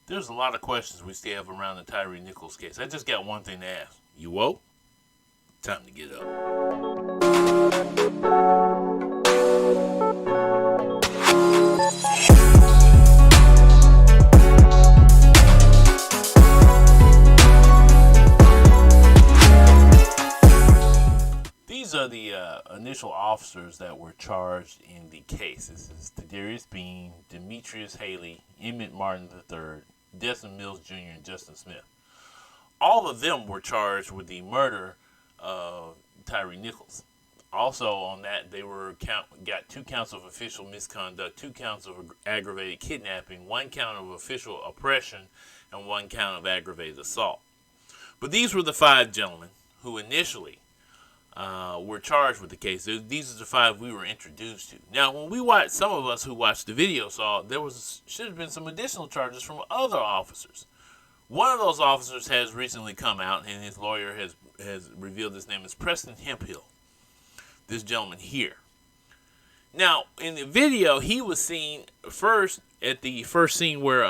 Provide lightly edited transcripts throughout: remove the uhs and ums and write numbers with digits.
There's a lot of questions we still have around the Tyre Nicholes case. I just got one thing to ask. You woke? Time to get up. These are the initial officers that were charged in the case. This is Tadarius Bean, Demetrius Haley, Emmett Martin III, Desmond Mills Jr., and Justin Smith. All of them were charged with the murder of Tyre Nicholes. Also on that, they got 2 counts of official misconduct, 2 counts of aggravated kidnapping, 1 count of official oppression, and 1 count of aggravated assault. But these were the 5 gentlemen who initially were charged with the case. These are the 5 we were introduced to. Now, when we watched, some of us who watched the video saw should have been some additional charges from other officers. One of those officers has recently come out, and his lawyer has revealed his name is Preston Hemphill. This gentleman here. Now, in the video, he was seen first at the first scene where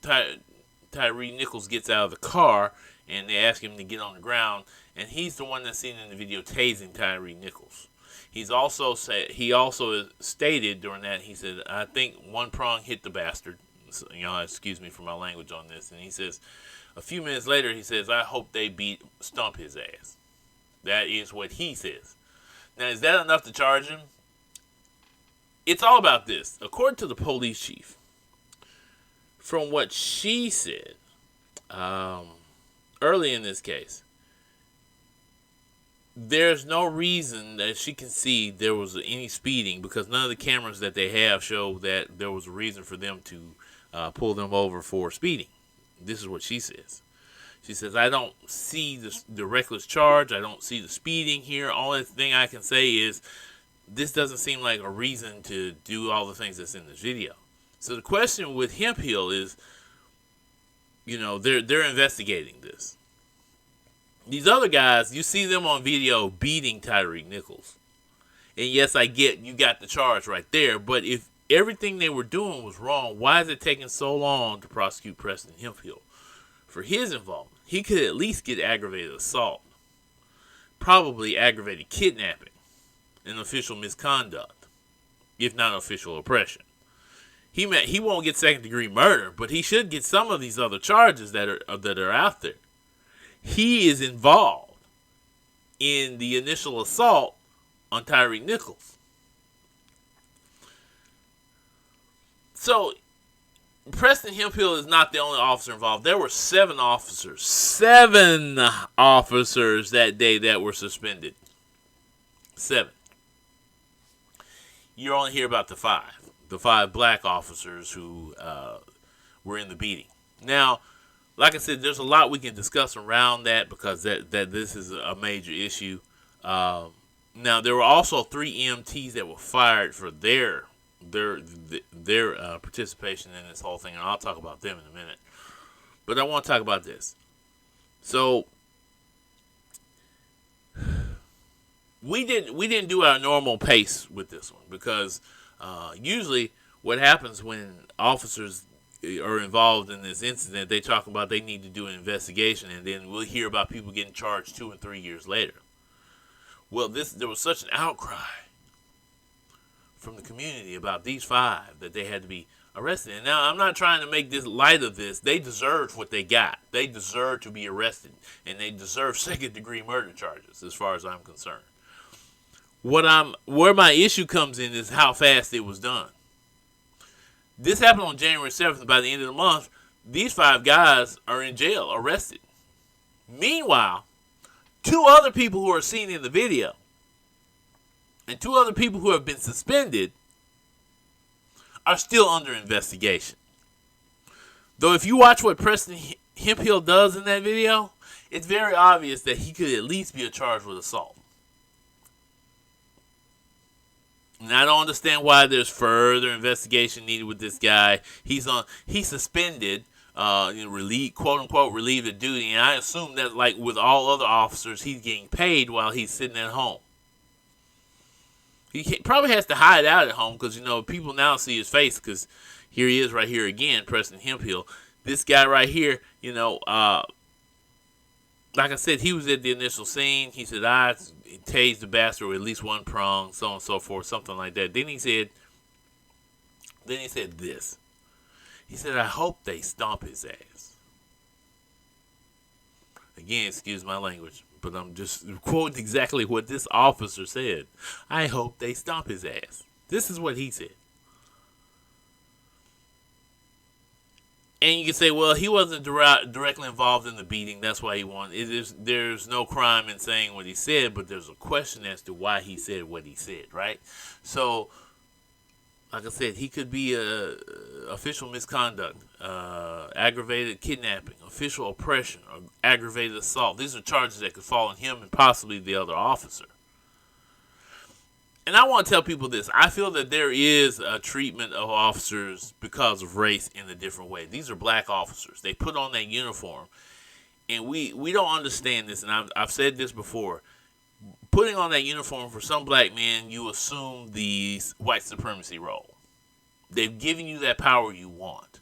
Tyre Nicholes gets out of the car, and they ask him to get on the ground, and he's the one that's seen in the video tasing Tyre Nicholes. He also stated during that, he said, "I think one prong hit the bastard." Y'all excuse me for my language on this. And he says, a few minutes later, he says, "I hope they stump his ass." That is what he says. Now, is that enough to charge him? It's all about this. According to the police chief, from what she said early in this case, there's no reason that she can see there was any speeding, because none of the cameras that they have show that there was a reason for them to pull them over for speeding. This is what she says. She says, "I don't see the reckless charge. I don't see the speeding here. Only thing I can say is this doesn't seem like a reason to do all the things that's in this video." So the question with Hemphill is, they're investigating this. These other guys, you see them on video beating Tyre Nicholes. And yes, I get you got the charge right there, but if everything they were doing was wrong, why is it taking so long to prosecute Preston Hemphill for his involvement? He could at least get aggravated assault, probably aggravated kidnapping, and official misconduct, if not official oppression. He won't get second-degree murder, but he should get some of these other charges that are out there. He is involved in the initial assault on Tyre Nicholes. So, Preston Hemphill is not the only officer involved. There were 7 officers that day that were suspended. 7. You only hear about the 5 black officers who were in the beating. Now, like I said, there's a lot we can discuss around that, because that this is a major issue. Now, there were also 3 EMTs that were fired for their participation in this whole thing, and I'll talk about them in a minute. But I want to talk about this. So we didn't do our normal pace with this one, because usually what happens when officers are involved in this incident, they talk about they need to do an investigation, and then we'll hear about people getting charged 2 and 3 years later. Well, there was such an outcry from the community about these 5 that they had to be arrested. And now, I'm not trying to make this light of this. They deserved what they got. They deserve to be arrested, and they deserve second-degree murder charges, as far as I'm concerned. Where my issue comes in is how fast it was done. This happened on January 7th. By the end of the month, these 5 guys are in jail, arrested. Meanwhile, 2 other people who are seen in the video and 2 other people who have been suspended are still under investigation. Though if you watch what Preston Hemphill does in that video, it's very obvious that he could at least be charged with assault. And I don't understand why there's further investigation needed with this guy. He's suspended, quote unquote, relieved of duty, and I assume that, like with all other officers, he's getting paid while he's sitting at home. He probably has to hide out at home, because people now see his face, because here he is right here again, Preston Hemphill, this guy right here, like I said, he was at the initial scene. He said, I tased the bastard with at least one prong, so on and so forth, something like that. Then he said this. He said, I hope they stomp his ass. Again, excuse my language, but I'm just quoting exactly what this officer said. I hope they stomp his ass. This is what he said. And you can say, well, he wasn't directly involved in the beating. That's why he won. There's no crime in saying what he said, but there's a question as to why he said what he said, right? So, like I said, he could be official misconduct, aggravated kidnapping, official oppression, or aggravated assault. These are charges that could fall on him and possibly the other officer. And I want to tell people this. I feel that there is a treatment of officers because of race in a different way. These are black officers. They put on that uniform. And we don't understand this, and I've said this before. Putting on that uniform for some black men, you assume the white supremacy role. They've given you that power you want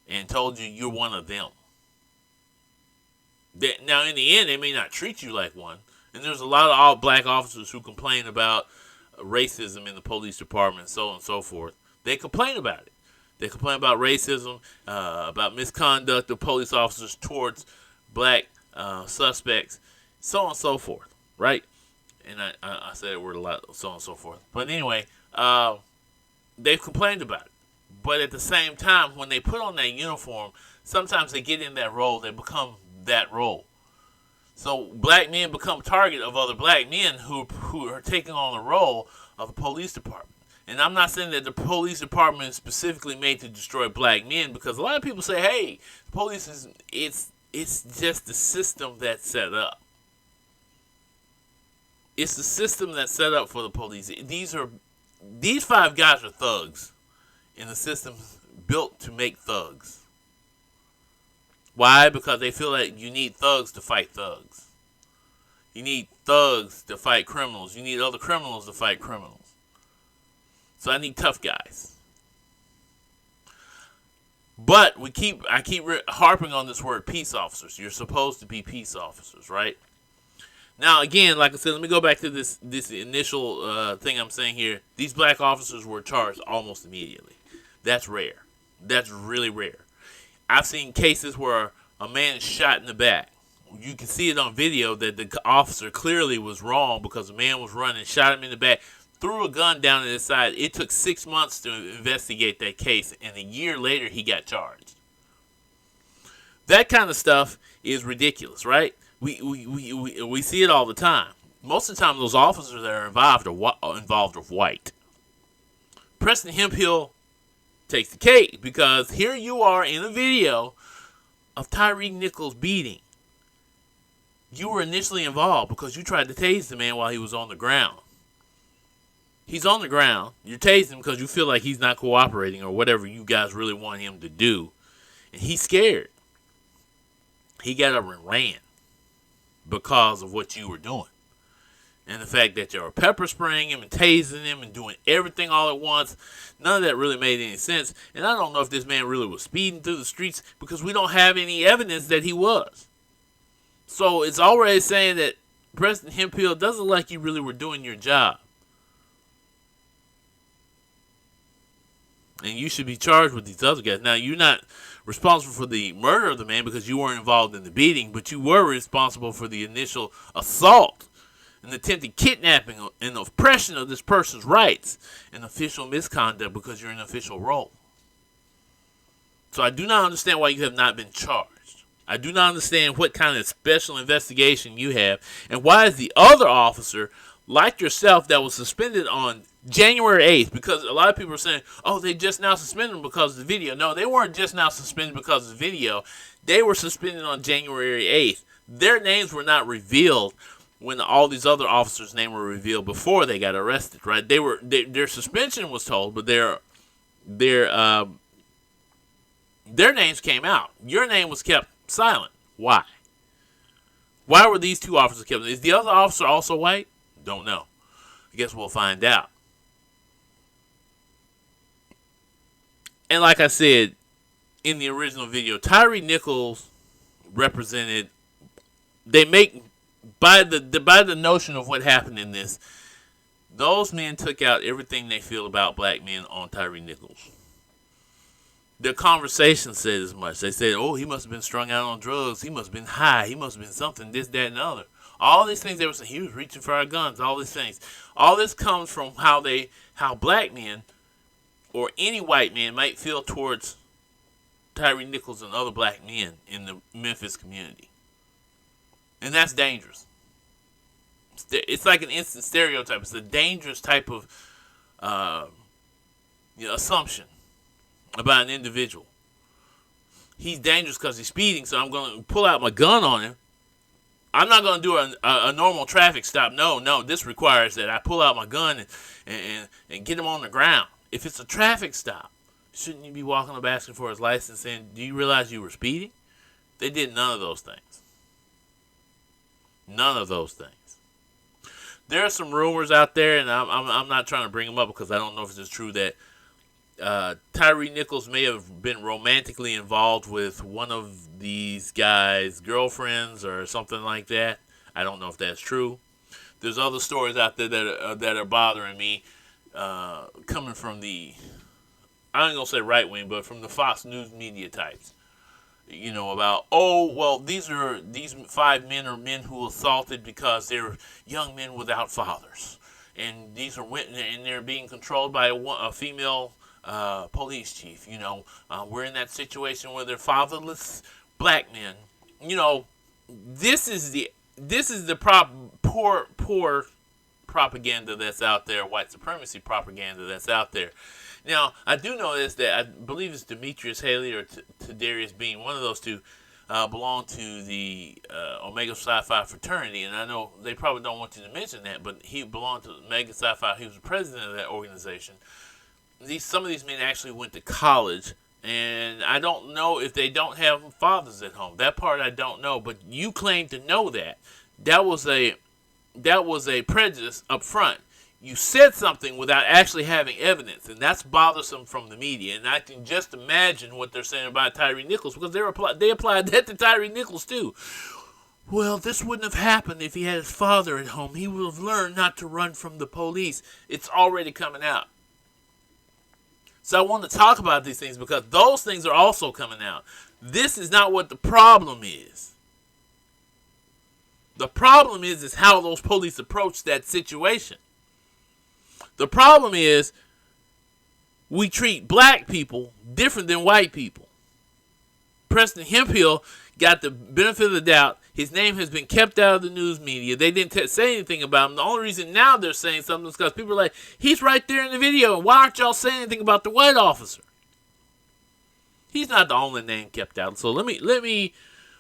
and told you you're one of them. Now, in the end, they may not treat you like one. And there's a lot of all black officers who complain about racism in the police department, so on and so forth. They complain about it. They complain about racism, about misconduct of police officers towards black suspects, so on and so forth, right? And I said that word a lot, so on and so forth. But anyway, they've complained about it. But at the same time, when they put on that uniform, sometimes they get in that role, they become that role. So black men become target of other black men who are taking on the role of the police department. And I'm not saying that the police department is specifically made to destroy black men, because a lot of people say, hey, the police it's just the system that's set up. It's the system that's set up for the police. These five guys are thugs, and the system's built to make thugs. Why? Because they feel like you need thugs to fight thugs. You need thugs to fight criminals. You need other criminals to fight criminals. So I need tough guys. But I keep harping on this word, peace officers. You're supposed to be peace officers, right? Now, again, like I said, let me go back to this initial thing I'm saying here. These black officers were charged almost immediately. That's rare. That's really rare. I've seen cases where a man is shot in the back. You can see it on video that the officer clearly was wrong because the man was running, shot him in the back, threw a gun down at his side. It took 6 months to investigate that case, and a year later he got charged. That kind of stuff is ridiculous, right? We see it all the time. Most of the time, those officers that are involved are white. Preston Hemphill takes the cake because here you are in a video of Tyre Nicholes beating. You were initially involved because you tried to tase the man while he was on the ground. He's on the ground. You're tasing him because you feel like he's not cooperating or whatever you guys really want him to do. And he's scared. He got up and ran because of what you were doing. And the fact that you were pepper spraying him and tasing him and doing everything all at once, none of that really made any sense. And I don't know if this man really was speeding through the streets because we don't have any evidence that he was. So it's already saying that Preston Hemphill doesn't look like you really were doing your job. And you should be charged with these other guys. Now, you're not responsible for the murder of the man because you weren't involved in the beating, but you were responsible for the initial assault and attempted kidnapping and oppression of this person's rights and official misconduct because you're in an official role. So I do not understand why you have not been charged. I do not understand what kind of special investigation you have, and why is the other officer, like yourself, that was suspended on January 8th, because a lot of people are saying, oh, they just now suspended him because of the video. No, they weren't just now suspended because of the video. They were suspended on January 8th. Their names were not revealed when all these other officers' names were revealed before they got arrested, right? Their suspension was told, but their names came out. Your name was kept silent. Why? Why were these two officers kept? Is the other officer also white? Don't know. I guess we'll find out. And like I said, in the original video, Tyre Nicholes represented. They make by the notion of what happened in this. Those men took out everything they feel about black men on Tyre Nicholes. Their conversation said as much. They said, "Oh, he must have been strung out on drugs. He must have been high. He must have been something, this, that, and the other." All these things they were saying. He was reaching for our guns. All these things. All this comes from how black men or any white man might feel towards Tyre Nicholes and other black men in the Memphis community, and that's dangerous. It's like an instant stereotype. It's a dangerous type of assumption about an individual. He's dangerous because he's speeding, so I'm going to pull out my gun on him. I'm not going to do a normal traffic stop. No, this requires that I pull out my gun and get him on the ground. If it's a traffic stop, shouldn't you be walking up asking for his license saying, "Do you realize you were speeding?" They did none of those things. None of those things. There are some rumors out there, and I'm not trying to bring them up because I don't know if it's true, that Tyre Nicholes may have been romantically involved with one of these guys' girlfriends or something like that. I don't know if that's true. There's other stories out there that are bothering me, coming from the, I ain't gonna say right wing, but from the Fox News media types. About, these 5 men are men who assaulted because they're young men without fathers, and these are and they're being controlled by a female police chief. We're in that situation where they're fatherless black men. This is the poor propaganda that's out there, white supremacy propaganda that's out there. Now, I do know this, that I believe it's Demetrius Haley or Tadarius Bean, one of those two, belong to the Omega Psi Phi fraternity, and I know they probably don't want you to mention that, but he belonged to Omega Psi Phi. He was the president of that organization. Some of these men actually went to college, and I don't know if they don't have fathers at home. That part I don't know, but you claim to know that. That was a prejudice up front. You said something without actually having evidence, and that's bothersome from the media. And I can just imagine what they're saying about Tyre Nicholes, because they applied that to Tyre Nicholes too. Well, this wouldn't have happened if he had his father at home. He would have learned not to run from the police. It's already coming out. So I want to talk about these things because those things are also coming out. This is not what the problem is. The problem is how those police approach that situation. The problem is we treat black people different than white people. Preston Hemphill got the benefit of the doubt. His name has been kept out of the news media. They didn't say anything about him. The only reason now they're saying something is because people are like, he's right there in the video. Why aren't y'all saying anything about the white officer? He's not the only name kept out. So let me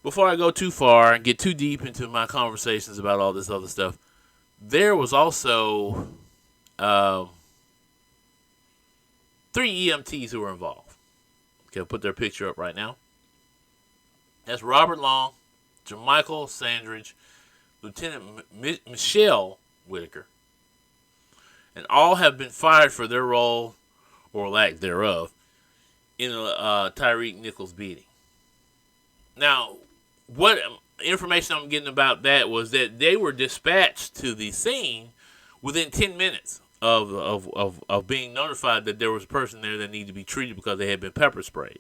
before I go too far and get too deep into my conversations about all this other stuff, there was also 3 EMTs who were involved. Okay, I'll put their picture up right now. That's Robert Long, Jermichael Sandridge, Lieutenant Michelle Whitaker, and all have been fired for their role, or lack thereof, in Tyre Nicholes beating. Now, what information I'm getting about that was that they were dispatched to the scene within 10 minutes of being notified that there was a person there that needed to be treated because they had been pepper sprayed.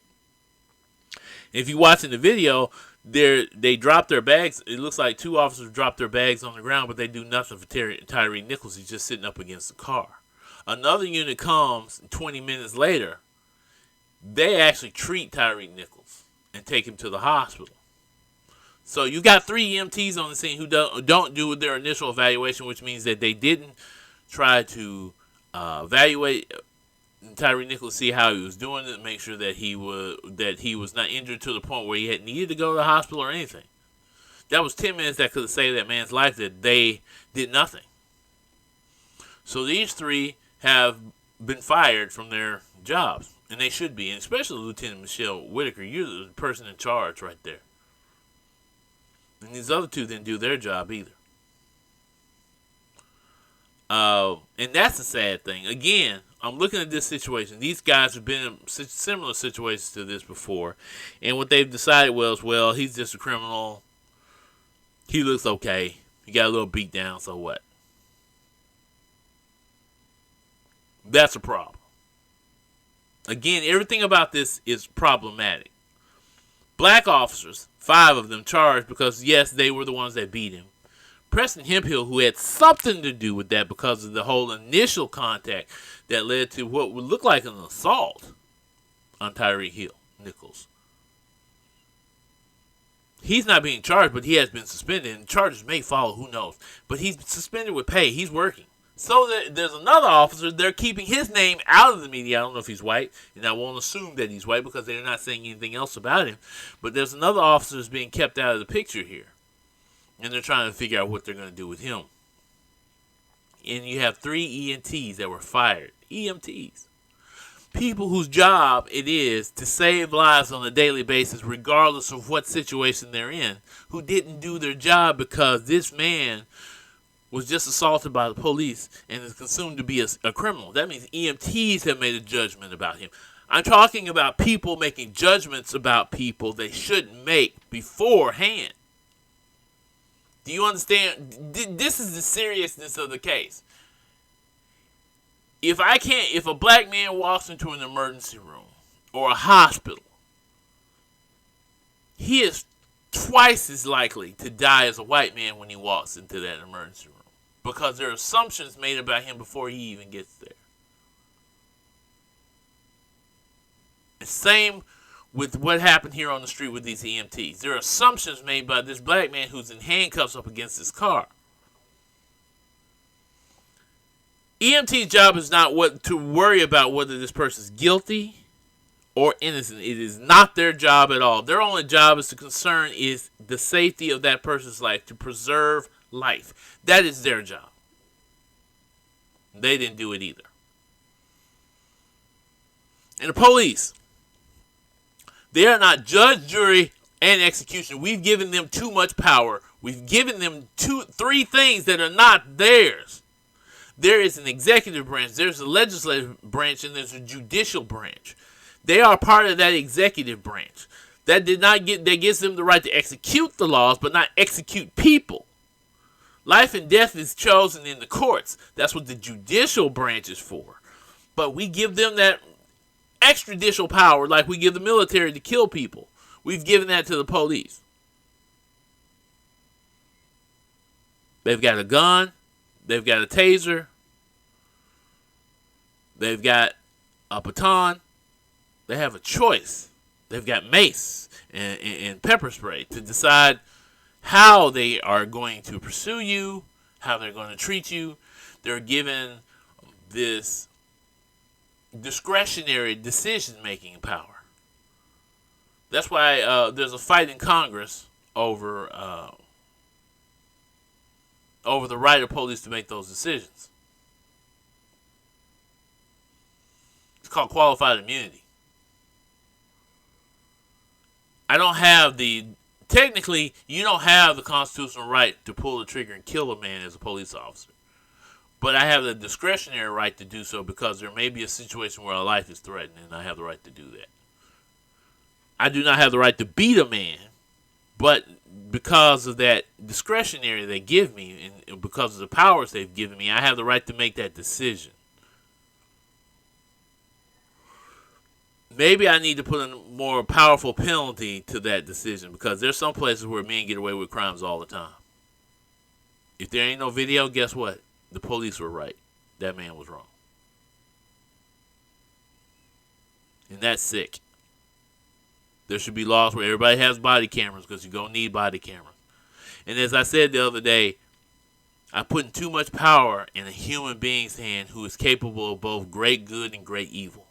If you watch in the video, they dropped their bags. It looks like 2 officers dropped their bags on the ground, but they do nothing for Tyre Nicholes. He's just sitting up against the car. Another unit comes 20 minutes later. They actually treat Tyre Nicholes and take him to the hospital. So you got 3 EMTs on the scene who don't do their initial evaluation, which means that they didn't try to evaluate Tyre Nicholes, see how he was doing it, make sure that he was not injured to the point where he had needed to go to the hospital or anything. That was 10 minutes that could have saved that man's life. That they did nothing. So these 3 have been fired from their jobs, and they should be, and especially Lieutenant Michelle Whitaker. You're the person in charge right there. And these other 2 didn't do their job either. And that's a sad thing. Again, I'm looking at this situation. These guys have been in similar situations to this before, and what they've decided was, well, he's just a criminal. He looks okay. He got a little beat down, so what? That's a problem. Again, everything about this is problematic. Black officers, 5 of them charged because, yes, they were the ones that beat him. Preston Hemphill, who had something to do with that because of the whole initial contact that led to what would look like an assault on Tyre Nicholes. He's not being charged, but he has been suspended, and charges may follow, who knows. But he's suspended with pay. He's working. So there's another officer. They're keeping his name out of the media. I don't know if he's white, and I won't assume that he's white because they're not saying anything else about him. But there's another officer that's being kept out of the picture here, and they're trying to figure out what they're going to do with him. And you have 3 EMTs that were fired. EMTs. People whose job it is to save lives on a daily basis regardless of what situation they're in, who didn't do their job because this man was just assaulted by the police and is consumed to be a criminal. That means EMTs have made a judgment about him. I'm talking about people making judgments about people they shouldn't make beforehand. Do you understand? This is the seriousness of the case. If a black man walks into an emergency room or a hospital, he is twice as likely to die as a white man when he walks into that emergency room because there are assumptions made about him before he even gets there. The same with what happened here on the street with these EMTs. There are assumptions made by this black man who's in handcuffs up against his car. EMT's job is not to worry about whether this person's guilty or innocent. It is not their job at all. Their only job is the safety of that person's life, to preserve life. That is their job. They didn't do it either. And the police, they are not judge, jury, and executioner. We've given them too much power. We've given them 3 things that are not theirs. There is an executive branch, there's a legislative branch, and there's a judicial branch. They are part of that executive branch. That gives them the right to execute the laws, but not execute people. Life and death is chosen in the courts. That's what the judicial branch is for. But we give them that extrajudicial power like we give the military to kill people. We've given that to the police. They've got a gun. They've got a taser. They've got a baton. They have a choice. They've got mace and pepper spray to decide how they are going to pursue you, how they're going to treat you. They're given this discretionary decision-making power. That's why there's a fight in Congress over the right of police to make those decisions. It's called qualified immunity. Technically, you don't have the constitutional right to pull the trigger and kill a man as a police officer. But I have the discretionary right to do so because there may be a situation where a life is threatened and I have the right to do that. I do not have the right to beat a man, but because of that discretionary they give me and because of the powers they've given me, I have the right to make that decision. Maybe I need to put a more powerful penalty to that decision because there's some places where men get away with crimes all the time. If there ain't no video, guess what? The police were right. That man was wrong. And that's sick. There should be laws where everybody has body cameras because you're going to need body cameras. And as I said the other day, I'm putting too much power in a human being's hand who is capable of both great good and great evil.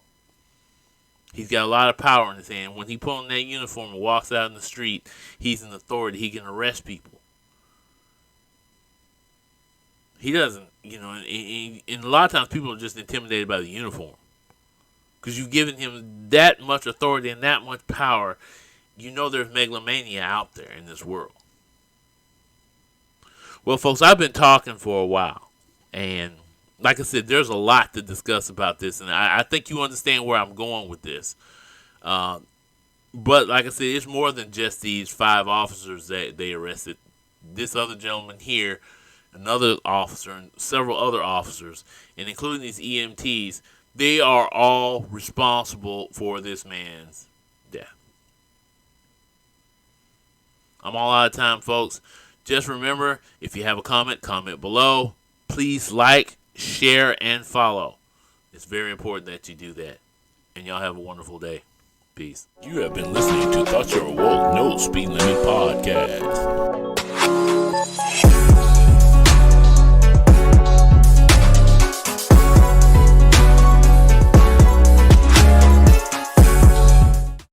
He's got a lot of power in his hand. When he puts on that uniform and walks out in the street, he's an authority. He can arrest people. He doesn't, and a lot of times people are just intimidated by the uniform. Because you've given him that much authority and that much power. There's megalomania out there in this world. Well, folks, I've been talking for a while. And like I said, there's a lot to discuss about this, and I think you understand where I'm going with this. But like I said, it's more than just these 5 officers that they arrested. This other gentleman here, another officer, and several other officers, and including these EMTs, they are all responsible for this man's death. I'm all out of time, folks. Just remember, if you have a comment below. Please like, share, and follow. It's very important that you do that. And y'all have a wonderful day. Peace. You have been listening to Thoughts You're Awoke No Speed Limit Podcast.